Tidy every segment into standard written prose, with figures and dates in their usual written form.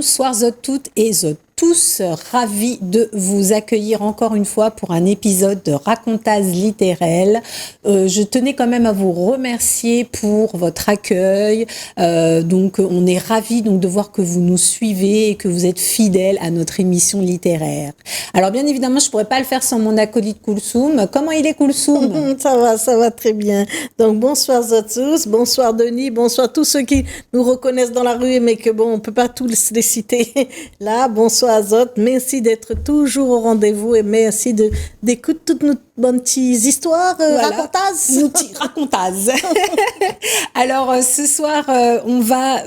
Bonsoir à toutes et à tous, ravis de vous accueillir encore une fois pour un épisode de Racontase littéraire. Je tenais quand même à vous remercier pour votre accueil. Donc, on est ravis donc de voir que vous nous suivez et que vous êtes fidèles à notre émission littéraire. Alors, bien évidemment, je pourrais pas le faire sans mon acolyte Koulsoum. Comment il est, Koulsoum? Ça va très bien. Donc, bonsoir à tous, bonsoir Denis, bonsoir tous ceux qui nous reconnaissent dans la rue, mais que bon, on peut pas tous les citer là. Bonsoir Azot, merci d'être toujours au rendez-vous et merci d'écouter toutes nos bonnes petites histoires, racontases. Alors, ce soir, on va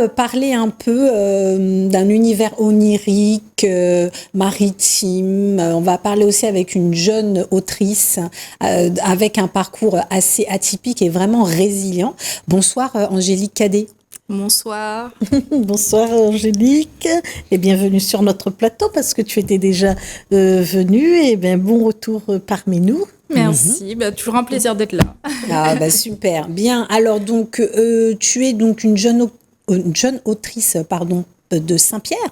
parler un peu d'un univers onirique, maritime. On va parler aussi avec une jeune autrice avec un parcours assez atypique et vraiment résilient. Bonsoir, Angélique Cadet. Bonsoir. Bonsoir Angélique et bienvenue sur notre plateau parce que tu étais déjà venue et bien bon retour parmi nous. Merci, toujours un plaisir d'être là. Ah super, bien. Alors donc tu es donc une jeune autrice de Saint-Pierre,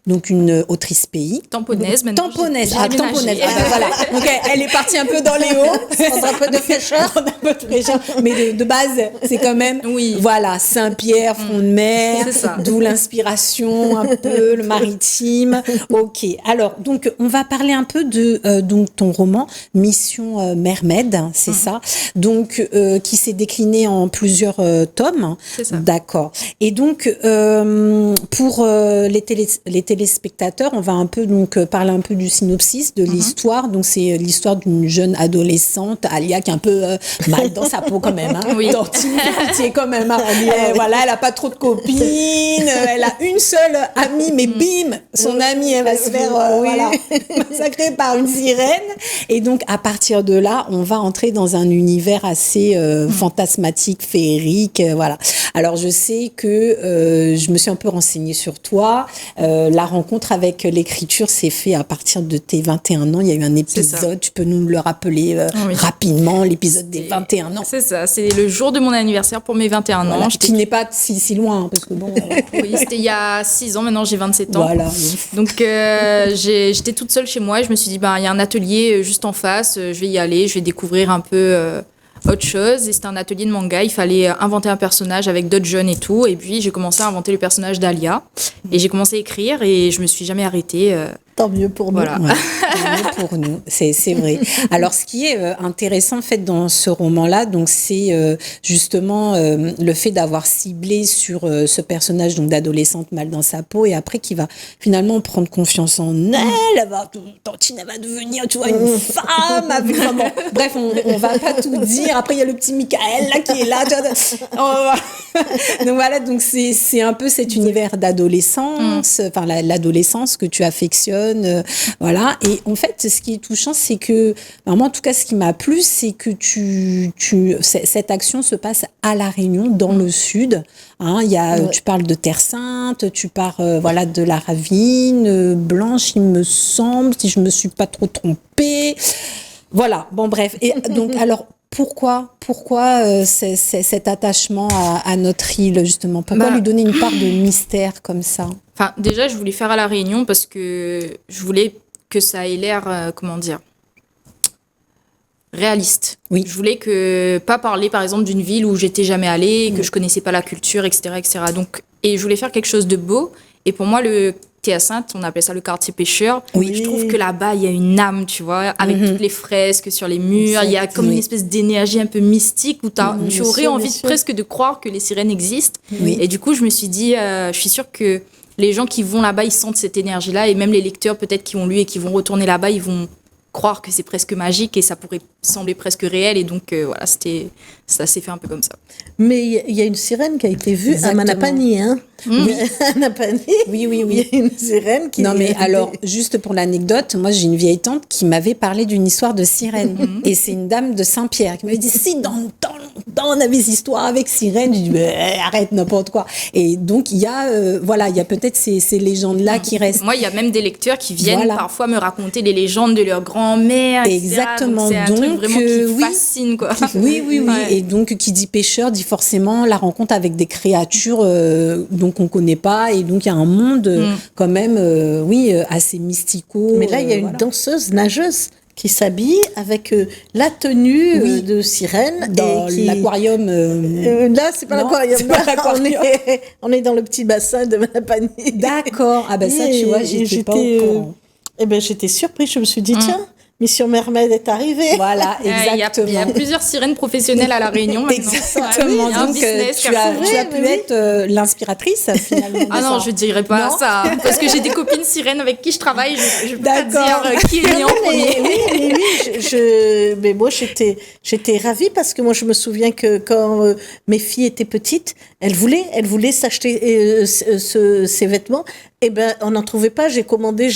donc une autrice pays. Tamponnaise, maintenant. Tamponnaise. Voilà. Donc elle est partie un peu dans les hauts, un peu de fraîcheur. Mais de base, c'est quand même, voilà, Saint-Pierre, front de mer, d'où l'inspiration, un peu, le maritime. Ok. Alors, donc, on va parler un peu de donc ton roman, Mission Mermaid, c'est ça. Donc, qui s'est décliné en plusieurs tomes. C'est ça. D'accord. Et donc, pour les téléspectateurs, on va un peu donc parler un peu du synopsis de l'histoire. Donc c'est l'histoire d'une jeune adolescente, Alia, qui est un peu mal dans sa peau quand même, hein. Oui. Tortille quand même. Hein. Voilà, elle a pas trop de copines, elle a une seule amie, mais bim, son amie, elle va se faire massacrer par une sirène. Et donc à partir de là, on va entrer dans un univers assez fantasmatique, féerique, voilà. Alors je sais que je me suis un peu renseignée sur toi. La rencontre avec l'écriture s'est faite à partir de tes 21 ans. Il y a eu un épisode, tu peux nous le rappeler rapidement, l'épisode des 21 ans. C'est ça, c'est le jour de mon anniversaire pour mes 21 ans. Qui n'est pas si loin, hein, parce que bon... Oui, c'était il y a 6 ans, maintenant j'ai 27 ans. Voilà. Donc j'étais toute seule chez moi et je me suis dit, il y a un atelier juste en face, je vais y aller, je vais découvrir un peu... autre chose, et c'était un atelier de manga, il fallait inventer un personnage avec d'autres jeunes et tout, et puis j'ai commencé à inventer le personnage d'Alia, et j'ai commencé à écrire, et je me suis jamais arrêtée. Tant mieux pour nous. Voilà. Tant mieux pour nous, c'est vrai. Alors, ce qui est intéressant, en fait, dans ce roman-là, donc, c'est justement le fait d'avoir ciblé sur ce personnage donc d'adolescente mal dans sa peau, et après qui va finalement prendre confiance en elle, Tantine, elle va devenir, tu vois, une femme. Vraiment. Bref, on va pas tout dire. Après, il y a le petit Michael là qui est là. Donc voilà, donc c'est un peu cet univers d'adolescence, enfin l'adolescence que tu affectionnes. Voilà. Et en fait, ce qui est touchant, c'est que, moi, en tout cas, ce qui m'a plu, c'est que cette action se passe à La Réunion, dans le sud. Hein, tu parles de Terre Sainte, tu parles, de la Ravine Blanche, il me semble, si je me suis pas trop trompée. Voilà. Bon, bref. Et donc, alors, pourquoi cet attachement à notre île, justement? Pourquoi lui donner une part de mystère comme ça? Enfin, déjà, je voulais faire à La Réunion parce que je voulais que ça ait l'air, réaliste. Oui. Je voulais pas parler, par exemple, d'une ville où j'étais jamais allée, que je connaissais pas la culture, etc., etc. Donc, et je voulais faire quelque chose de beau. Et pour moi, le Théa-Sainte, on appelle ça le quartier pêcheur. Oui. Je trouve que là-bas, il y a une âme, tu vois, avec toutes les fresques sur les murs. Il y a comme une espèce d'énergie un peu mystique où tu aurais envie presque de croire que les sirènes existent. Oui. Et du coup, je me suis dit, je suis sûre que les gens qui vont là-bas, ils sentent cette énergie-là. Et même les lecteurs, peut-être, qui ont lu et qui vont retourner là-bas, ils vont croire que c'est presque magique et ça pourrait sembler presque réel. Et donc, ça s'est fait un peu comme ça. Mais il y a une sirène qui a été vue à Manapani, hein. Oui. À Manapani. Oui. Il y a une sirène qui... Non, mais alors, juste pour l'anecdote, moi, j'ai une vieille tante qui m'avait parlé d'une histoire de sirène. Et c'est une dame de Saint-Pierre qui m'avait dit, si dans le temps on avait des histoires avec sirène. Je dis, arrête, n'importe quoi. Et donc, il y a peut-être ces légendes-là qui restent. Moi, il y a même des lecteurs qui viennent Voilà. parfois me raconter les légendes de leur grand-mère. etc. Exactement. Donc, c'est un truc Donc, vraiment qui oui. fascine, quoi. Oui. Ouais. Et donc, qui dit pêcheur dit forcément la rencontre avec des créatures donc on connaît pas. Et donc, il y a un monde quand même, assez mystico. Mais là, il y a une voilà. danseuse nageuse qui s'habille avec la tenue Oui. de sirène. Dans et qui... l'aquarium. Là, c'est pas Non, l'aquarium. c'est pas Là, l'aquarium. on est dans le petit bassin de Manapani. D'accord. Ah ben ça, tu vois, j'étais pas au courant. J'étais surprise. Je me suis dit, tiens, Mission Mermaid est arrivée. Voilà, exactement. Il y a plusieurs sirènes professionnelles à La Réunion maintenant. Exactement. Ouais, il y a un Donc, business tu qui a as fonctionné. pu être l'inspiratrice, finalement. de Ah non, ça. je dirais pas Non. ça. Parce que j'ai des copines sirènes avec qui je travaille. Je peux pas D'accord. dire qui est né en premier. Mais moi, j'étais ravie parce que moi, je me souviens que quand mes filles étaient petites, elles voulaient s'acheter ces vêtements. Eh ben, on n'en trouvait pas. J'ai commandé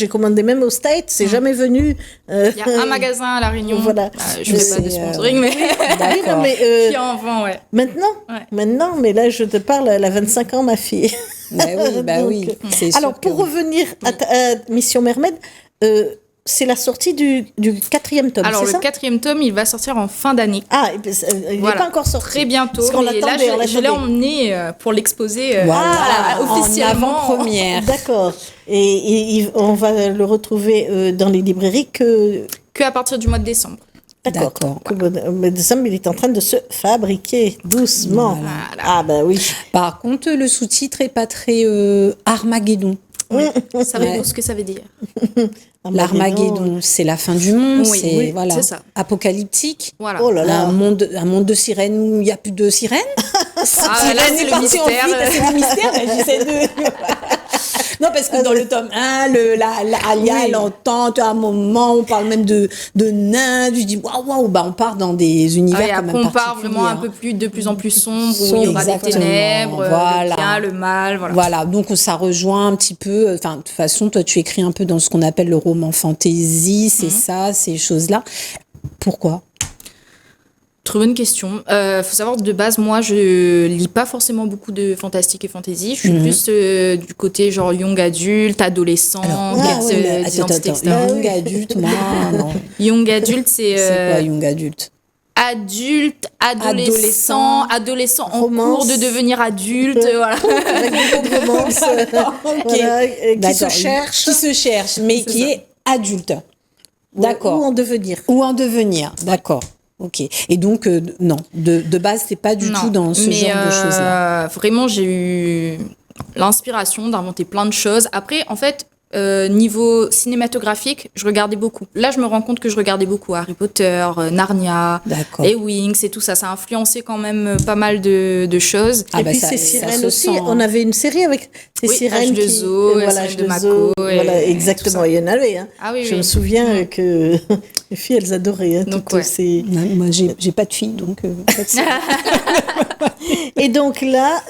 même au States. C'est jamais venu. Il y a un magasin à La Réunion. Voilà. Je fais pas de sponsoring, mais Oui, non, mais, qui en vend, ouais. Maintenant, mais là, je te parle, elle a 25 ans, ma fille. Bah oui, Donc, c'est sûr alors, que pour revenir à Mission Mermaid, c'est la sortie du 4e tome, Alors, c'est le ça 4e tome, il va sortir en fin d'année. Ah, il n'est Voilà. pas encore sorti. Très bientôt. Parce qu'on Mais là, l'attendait, je l'ai emmené pour l'exposer voilà, officiellement. en avant-première. D'accord. Et on va le retrouver dans les librairies que À partir du mois de décembre. D'accord. D'accord. Mais décembre, il est en train de se fabriquer doucement. Voilà. Ah, bah oui. Par contre, le sous-titre est pas très Armageddon. Savez-vous ce que ça veut dire? L'Armageddon, c'est la fin du monde, Oui, c'est oui, voilà, c'est ça. apocalyptique. Voilà. Oh là là. Un monde de sirènes où il n'y a plus de sirènes. Ah, là, c'est le mystère. C'est le mystère. Là, j'essaie de. Non, parce que dans le tome 1, Alia, elle entend, à un moment, on parle même de nains. Je dis, waouh, bah, on part dans des univers Et quand même après, on part particuliers, vraiment un hein. peu plus, de plus en plus sombre, où il y aura des Exactement, ténèbres, voilà. le bien, le mal, voilà. Voilà, donc ça rejoint un petit peu. Enfin, de toute façon, toi, tu écris un peu dans ce qu'on appelle le roman fantasy, c'est ça, ces choses-là. Pourquoi? Très bonne question. Faut savoir que de base, moi, je lis pas forcément beaucoup de fantastique et fantasy. Je suis plus du côté genre young adulte, adolescent, Attends, young adulte, moi, non. Young adulte, c'est quoi young adulte? adulte, adolescent en romance. cours de devenir adulte, voilà. Avec beaucoup de romance. Ok. Voilà, qui D'accord. se cherche. Qui se cherche, mais qui est adulte. D'accord. Ou en devenir. Ou en devenir, d'accord. Ok. Et donc, non, de base, c'est pas du Non, tout dans ce mais, genre de choses-là. Vraiment, j'ai eu l'inspiration d'inventer plein de choses. Après, en fait, niveau cinématographique, je regardais beaucoup. Là, je me rends compte que je regardais beaucoup Harry Potter, Narnia, D'accord. les Wings et tout ça. Ça a influencé quand même pas mal de choses. Ah Et bah puis ça- ces ça sirènes se aussi. sent, hein. On avait une série avec ces Oui, sirènes H2O, voilà, Sirène de H2O, Mako, voilà, et exactement. tout ça. Il y en avait. Hein. Ah oui, Je oui. me souviens que les filles, elles adoraient. Hein, Donc, toutes ouais. ces... Non, moi, j'ai pas de fille, donc pas de ça. Et donc là,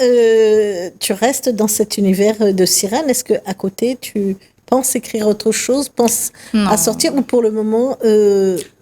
tu restes dans cet univers de sirènes. Est-ce que à côté, tu penses écrire autre chose, penses Non. à sortir, ou pour le moment,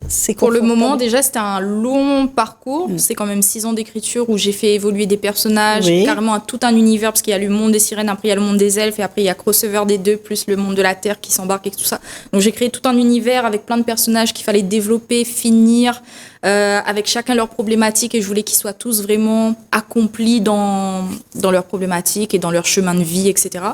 c'est Pour le confortable? moment, déjà, c'était un long parcours. C'est quand même 6 ans d'écriture où j'ai fait évoluer des personnages, Oui. carrément à tout un univers, parce qu'il y a le monde des sirènes, après il y a le monde des elfes, et après il y a crossover des deux, plus le monde de la Terre qui s'embarque et tout ça. Donc j'ai créé tout un univers avec plein de personnages qu'il fallait développer, finir, avec chacun leurs problématiques, et je voulais qu'ils soient tous vraiment accomplis dans leurs problématiques et dans leur chemin de vie, etc.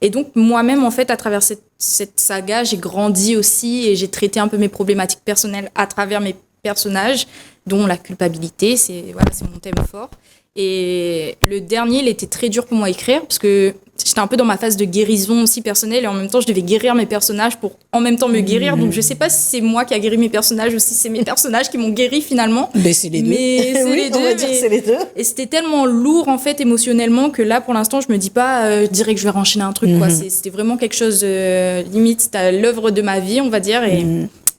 Et donc moi-même, en fait, à travers cette saga, j'ai grandi aussi, et j'ai traité un peu mes problématiques personnelles à travers mes personnages, dont la culpabilité, c'est mon thème fort. Et le dernier, il était très dur pour moi à écrire, parce que j'étais un peu dans ma phase de guérison aussi personnelle, et en même temps, je devais guérir mes personnages pour en même temps me guérir. Donc je sais pas si c'est moi qui a guéri mes personnages ou si c'est mes personnages qui m'ont guéri finalement. Mais c'est les deux. Mais c'est Oui, les on deux. va dire que c'est les deux. Et c'était tellement lourd, en fait, émotionnellement, que là, pour l'instant, je me dis pas, je dirais que je vais renchaîner un truc, quoi. C'était vraiment quelque chose, limite, c'était l'œuvre de ma vie, on va dire. Et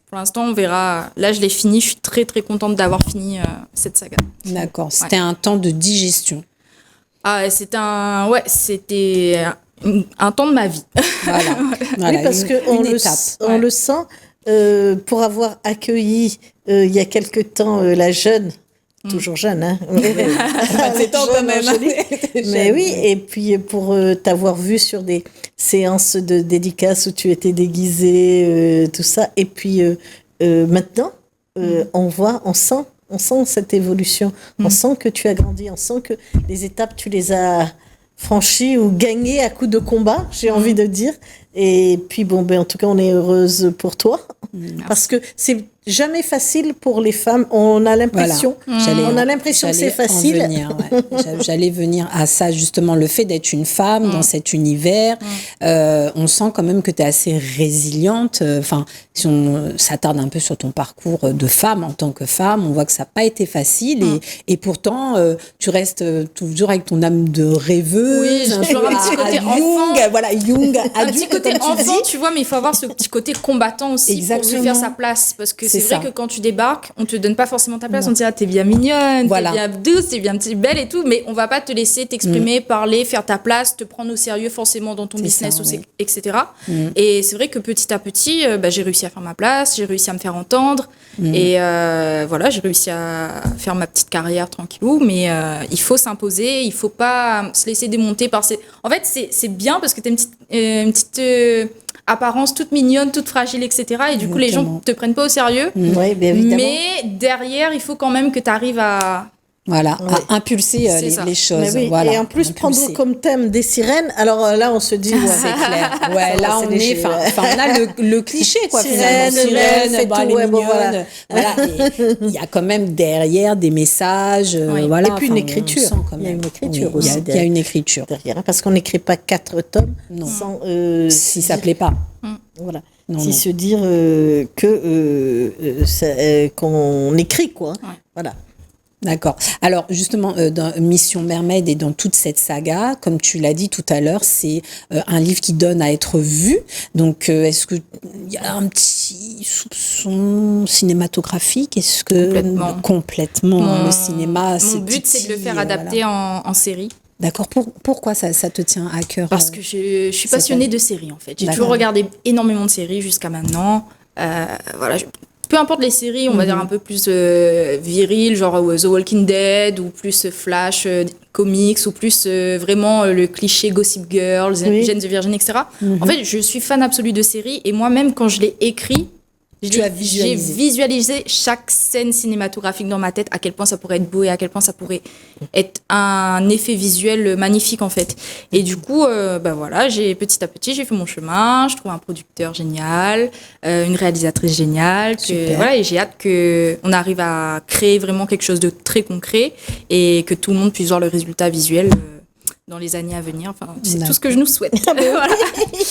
pour l'instant, on verra. Là, je l'ai fini. Je suis très, très contente d'avoir fini cette saga. D'accord. C'était un temps de digestion. Ah, c'était un temps de ma vie. Voilà. Oui, parce qu'on le sent, pour avoir accueilli il y a quelque temps la jeune Toujours jeune, hein. 27 ans quand même. Mais oui, et puis pour t'avoir vu sur des séances de dédicaces où tu étais déguisée, tout ça. Et puis maintenant, on sent cette évolution. On sent que tu as grandi, on sent que les étapes, tu les as franchies ou gagnées à coups de combat, j'ai envie de dire. Et puis bon, en tout cas, on est heureuse pour toi. Parce que c'est jamais facile pour les femmes. On a l'impression, que c'est facile. J'allais venir à ça, justement, le fait d'être une femme dans cet univers. On sent quand même que tu es assez résiliente. Enfin, si on s'attarde un peu sur ton parcours de femme en tant que femme, on voit que ça n'a pas été facile. Et pourtant, tu restes toujours avec ton âme de rêveuse. Oui, j'ai toujours un petit côté enfant. Jung, un petit côté enfant, tu vois, mais il faut avoir ce petit côté combattant aussi. Exactement. Pour lui faire sa place. Parce que c'est vrai que quand tu débarques, on te donne pas forcément ta place. On te dit, ah, t'es bien mignonne, t'es bien douce, t'es bien petite, belle et tout, mais on va pas te laisser t'exprimer, parler, faire ta place, te prendre au sérieux forcément dans ton business, etc. Et c'est vrai que petit à petit, j'ai réussi à faire ma place, j'ai réussi à me faire entendre, et voilà, j'ai réussi à faire ma petite carrière tranquillou, mais il faut s'imposer, il faut pas se laisser démonter par ces... En fait, c'est bien parce que t'as une petite apparence toute mignonne, toute fragile, etc. Et du coup, les gens te prennent pas au sérieux. Oui, bien évidemment. Mais derrière, il faut quand même que tu arrives à... à impulser les choses. Oui. Voilà, et en plus, prendre comme thème des sirènes, alors là, on se dit... c'est clair. Ouais, là, on a le cliché, quoi, sirène, elle est mignonne. Il y a quand même derrière des messages. Et puis une écriture. Il y a une écriture aussi. Il y a une écriture. Derrière, parce qu'on n'écrit pas 4 tomes sans... si ça ne plaît pas. Voilà. Se dire qu'on écrit, quoi. Voilà. D'accord. Alors, justement, dans Mission Mermaid et dans toute cette saga, comme tu l'as dit tout à l'heure, c'est un livre qui donne à être vu. Donc, est-ce qu'il y a un petit soupçon cinématographique? Est-ce que... Complètement. Le cinéma, mon but, c'est de le faire adapter en série. D'accord. Pourquoi ça te tient à cœur? Parce que je suis passionnée de séries, en fait. J'ai toujours regardé énormément de séries jusqu'à maintenant. Peu importe les séries, on va dire un peu plus viriles, genre The Walking Dead, ou plus Flash, comics, ou plus vraiment le cliché Gossip Girl, Jane the Virgin, etc. En fait, je suis fan absolue de séries, et moi-même, quand je l'ai écrit, j'ai visualisé chaque scène cinématographique dans ma tête, à quel point ça pourrait être beau et à quel point ça pourrait être un effet visuel magnifique, en fait. Et du coup, petit à petit, j'ai fait mon chemin, je trouve un producteur génial, une réalisatrice géniale, et j'ai hâte qu'on arrive à créer vraiment quelque chose de très concret et que tout le monde puisse voir le résultat visuel dans les années à venir. Enfin, c'est tout ce que je nous souhaite. Voilà.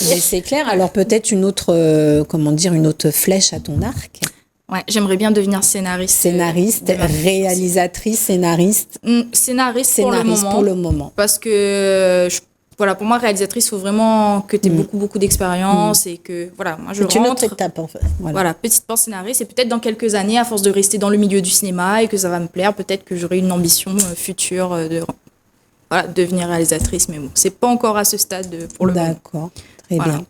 Mais c'est clair. Alors peut-être une autre flèche à ton arc. Ouais, j'aimerais bien devenir scénariste, réalisatrice, scénariste. Scénariste pour le moment. Parce que pour moi, réalisatrice, il faut vraiment que tu aies beaucoup d'expérience et que moi je rentre. C'est une autre étape en fait. Voilà, petite porte scénariste, et peut-être dans quelques années, à force de rester dans le milieu du cinéma et que ça va me plaire, peut-être que j'aurai une ambition future de devenir réalisatrice, mais bon, c'est pas encore à ce stade pour le moment. D'accord, très bien.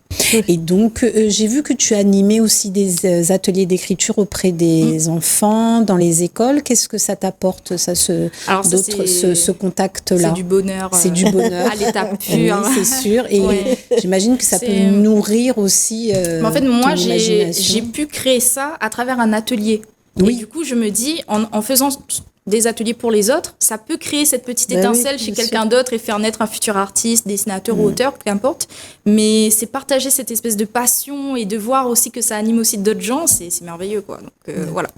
Et donc, j'ai vu que tu animais aussi des ateliers d'écriture auprès des enfants dans les écoles. Qu'est-ce que ça t'apporte, ce contact-là? C'est du bonheur. C'est du bonheur. À l'état pur. Oui, c'est sûr. Et j'imagine que ça peut nourrir aussi mais en fait, moi, j'ai pu créer ça à travers un atelier. Oui. Et du coup, je me dis, en faisant des ateliers pour les autres, ça peut créer cette petite étincelle chez quelqu'un d'autre et faire naître un futur artiste, dessinateur ou auteur, peu importe. Mais c'est partager cette espèce de passion et de voir aussi que ça anime aussi d'autres gens, c'est merveilleux, quoi. Donc voilà.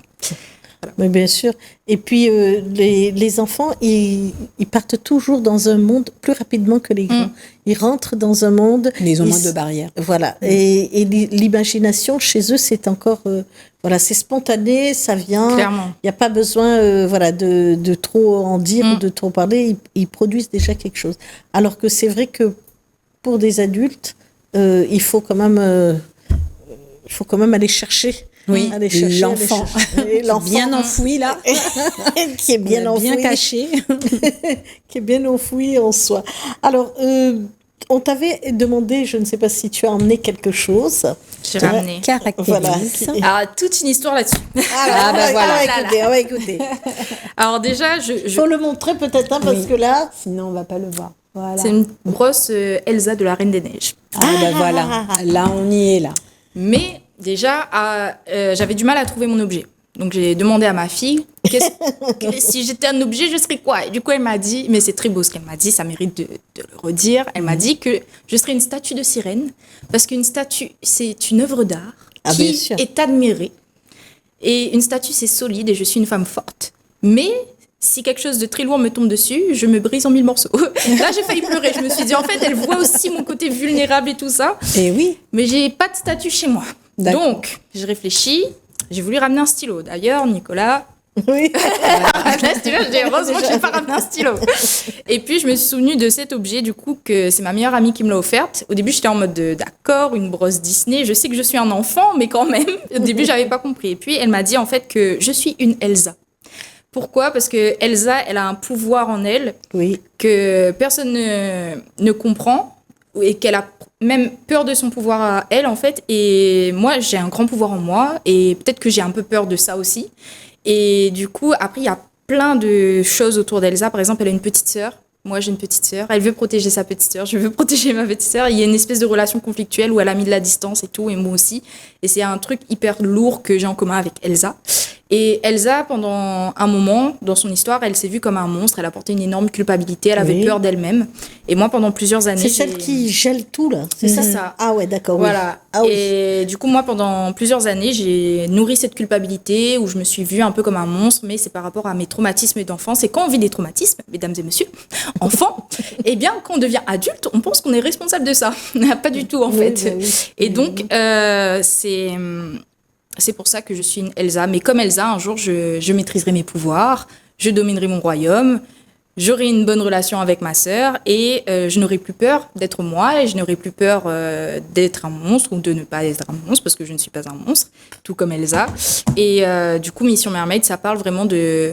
Mais bien sûr. Et puis les enfants, ils partent toujours dans un monde plus rapidement que les grands. Ils rentrent dans un monde. Ils ont moins de barrières. Voilà. Et l'imagination chez eux, c'est encore c'est spontané, ça vient. Clairement. Il n'y a pas besoin de trop en dire ou de trop parler. Ils produisent déjà quelque chose. Alors que c'est vrai que pour des adultes, il faut quand même aller chercher. Oui, l'enfant bien enfoui là, qui est bien enfoui, bien caché, qui est bien enfoui en soi. Alors, on t'avait demandé, je ne sais pas si tu as emmené quelque chose. j'ai ramené. Caractérise. Alors, toute une histoire là-dessus. Alors, bah voilà. On va écouter. Alors déjà, Faut le montrer peut-être, hein, parce Oui. que là... Sinon, on va pas le voir. Voilà. c'est une brosse Elsa de la Reine des Neiges. Voilà. Là, on y est, là. Mais déjà, j'avais du mal à trouver mon objet. Donc j'ai demandé à ma fille, si j'étais un objet, je serais quoi? Et du coup, elle m'a dit, mais c'est très beau ce qu'elle m'a dit, ça mérite de le redire. Elle m'a dit que je serais une statue de sirène, parce qu'une statue, c'est une œuvre d'art Ah, bien qui sûr. est admirée. Et une statue, c'est solide, et je suis une femme forte. Mais si quelque chose de très lourd me tombe dessus, je me brise en 1000 morceaux. Là, j'ai failli pleurer. Je me suis dit, en fait, elle voit aussi mon côté vulnérable et tout ça. Et oui. Mais j'ai pas de statue chez moi. D'accord. Donc, je réfléchis. J'ai voulu ramener un stylo. D'ailleurs, Nicolas, Oui. un stylo, j'ai dit, heureusement que je n'ai pas ramené un stylo. Et puis, je me suis souvenue de cet objet, du coup, que c'est ma meilleure amie qui me l'a offerte. Au début, j'étais en mode, d'accord, une brosse Disney. Je sais que je suis un enfant, mais quand même, au début, j'avais pas compris. Et puis, elle m'a dit, en fait, que je suis une Elsa. Pourquoi? Parce que Elsa, elle a un pouvoir en elle Oui. que personne ne comprend et qu'elle a même peur de son pouvoir à elle, en fait. Et moi, j'ai un grand pouvoir en moi et peut-être que j'ai un peu peur de ça aussi. Et du coup, après, il y a plein de choses autour d'Elsa. Par exemple, elle a une petite sœur. Moi, j'ai une petite sœur. Elle veut protéger sa petite sœur. Je veux protéger ma petite sœur. Il y a une espèce de relation conflictuelle où elle a mis de la distance et tout, et moi aussi. Et c'est un truc hyper lourd que j'ai en commun avec Elsa. Et Elsa, pendant un moment, dans son histoire, elle s'est vue comme un monstre. Elle a porté une énorme culpabilité. Elle avait Oui. peur d'elle-même. Et moi, pendant plusieurs années... C'est celle qui gèle tout, là. C'est C'est ça? ça. Ah ouais, d'accord. Voilà. Oui. Ah oui. Et du coup, moi, pendant plusieurs années, j'ai nourri cette culpabilité où je me suis vue un peu comme un monstre, mais c'est par rapport à mes traumatismes d'enfance. Et quand on vit des traumatismes, mesdames et messieurs, enfants, eh bien, quand on devient adulte, on pense qu'on est responsable de ça. Pas du tout, en Oui, fait. bah oui. Et donc, c'est pour ça que je suis une Elsa. Mais comme Elsa, un jour, je maîtriserai mes pouvoirs, je dominerai mon royaume, j'aurai une bonne relation avec ma sœur et je n'aurai plus peur d'être moi et je n'aurai plus peur d'être un monstre ou de ne pas être un monstre parce que je ne suis pas un monstre, tout comme Elsa. Et du coup, Mission Mermaid, ça parle vraiment de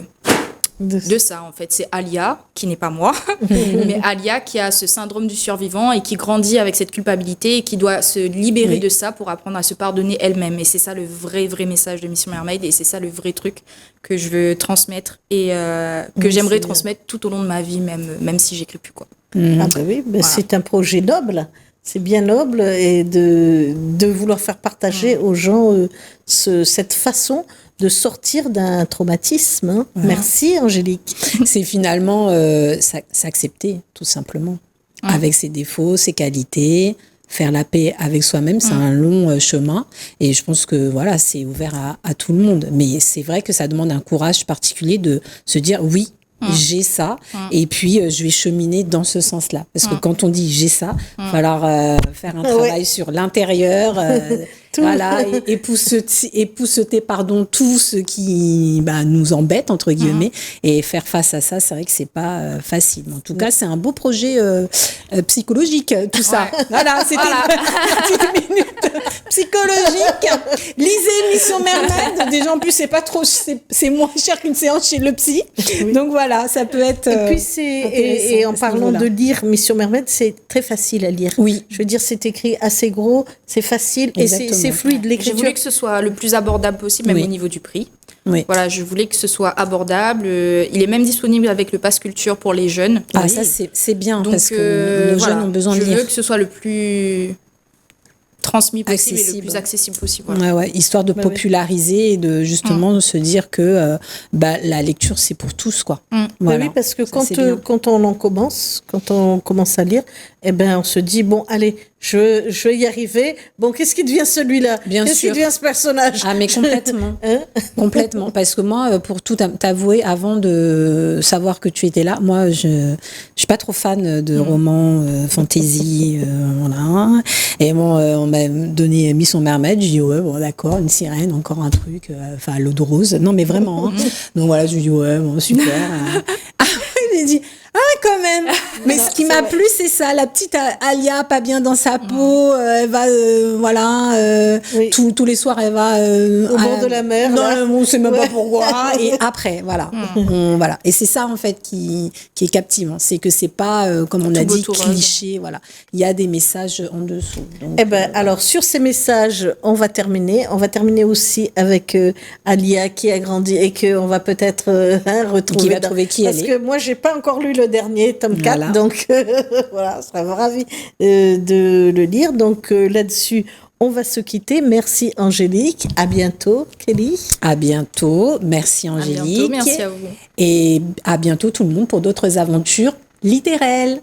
ça, en fait. C'est Alia, qui n'est pas moi, mais Alia qui a ce syndrome du survivant et qui grandit avec cette culpabilité et qui doit se libérer de ça pour apprendre à se pardonner elle-même. Et c'est ça le vrai message de Mission Mermaid et c'est ça le vrai truc que je veux transmettre et que j'aimerais transmettre tout au long de ma vie, même si j'écris plus, quoi. Ah bah oui, bah Voilà. c'est un projet noble. C'est bien noble et de vouloir faire partager aux gens cette façon de sortir d'un traumatisme. Hein. Merci Angélique. C'est finalement s'accepter, tout simplement. Avec ses défauts, ses qualités, faire la paix avec soi-même, c'est un long chemin. Et je pense que voilà, c'est ouvert à tout le monde. Mais c'est vrai que ça demande un courage particulier de se dire oui, j'ai ça, et puis je vais cheminer dans ce sens-là. Parce que quand on dit j'ai ça, il va falloir faire un travail sur l'intérieur, voilà, et épousseter tout ce qui nous embête, entre guillemets, et faire face à ça, c'est vrai que c'est pas facile. Mais en tout cas, c'est un beau projet psychologique, tout ça. Voilà, c'était une petite minute psychologique. Lisez Mission Mermaid. Déjà, en plus, c'est pas trop, c'est moins cher qu'une séance chez le psy. Donc voilà, ça peut être. Et puis et en parlant de lire Mission Mermaid, c'est très facile à lire. Oui. Je veux dire, c'est écrit assez gros, c'est facile et c'est fluide Je l'écriture. voulais que ce soit le plus abordable possible, même au niveau du prix. Oui. Voilà, je voulais que ce soit abordable. Il est même disponible avec le pass culture pour les jeunes. Ah, ça, c'est bien, Donc, parce que nos jeunes ont besoin de lire. Je veux que ce soit le plus transmis possible et le Accessible. plus accessible possible. Voilà. Ouais, histoire de populariser et de justement se dire que la lecture, c'est pour tous, quoi. Voilà. Oui, parce que Ça, c'est bien. quand on commence à lire, eh ben, on se dit, bon, allez, je vais y arriver. Bon, qu'est-ce qui devient celui-là? Bien Qu'est-ce sûr. qui devient ce personnage? Ah, mais complètement. Complètement. Parce que moi, pour tout t'avouer, avant de savoir que tu étais là, moi, je suis pas trop fan de romans fantasy, voilà. Et bon, on m'a donné Mission Mermaid, j'ai dit, ouais, bon, d'accord, une sirène, encore un truc, enfin, l'eau de rose. Non, mais vraiment. Hein. Donc voilà, je lui dis, ouais, bon, super. Après, j'ai dit, quand même. Mais ce qui m'a plu, c'est ça. La petite Alia, pas bien dans sa peau, elle va, Oui. tous les soirs, elle va Au bord de la mer, là. Non, on sait même pas pourquoi. Et après, voilà. Voilà. Et c'est ça, en fait, qui est captivant. C'est que c'est pas, comme on a beau, dit, tout rose. cliché. Voilà. Il y a des messages en dessous. Donc, Eh ben, alors, sur ces messages, on va terminer. On va terminer aussi avec Alia qui a grandi et qu'on va peut-être retrouver. Qui va trouver qui elle Parce est. que moi, j'ai pas encore lu le dernier, tome 4. Voilà. Donc, voilà, je serais ravie de le lire. Donc, là-dessus, on va se quitter. Merci, Angélique. À bientôt, Kelly. à bientôt. Merci, À Angélique. bientôt, merci à vous. Et à bientôt, tout le monde, pour d'autres aventures littéraires.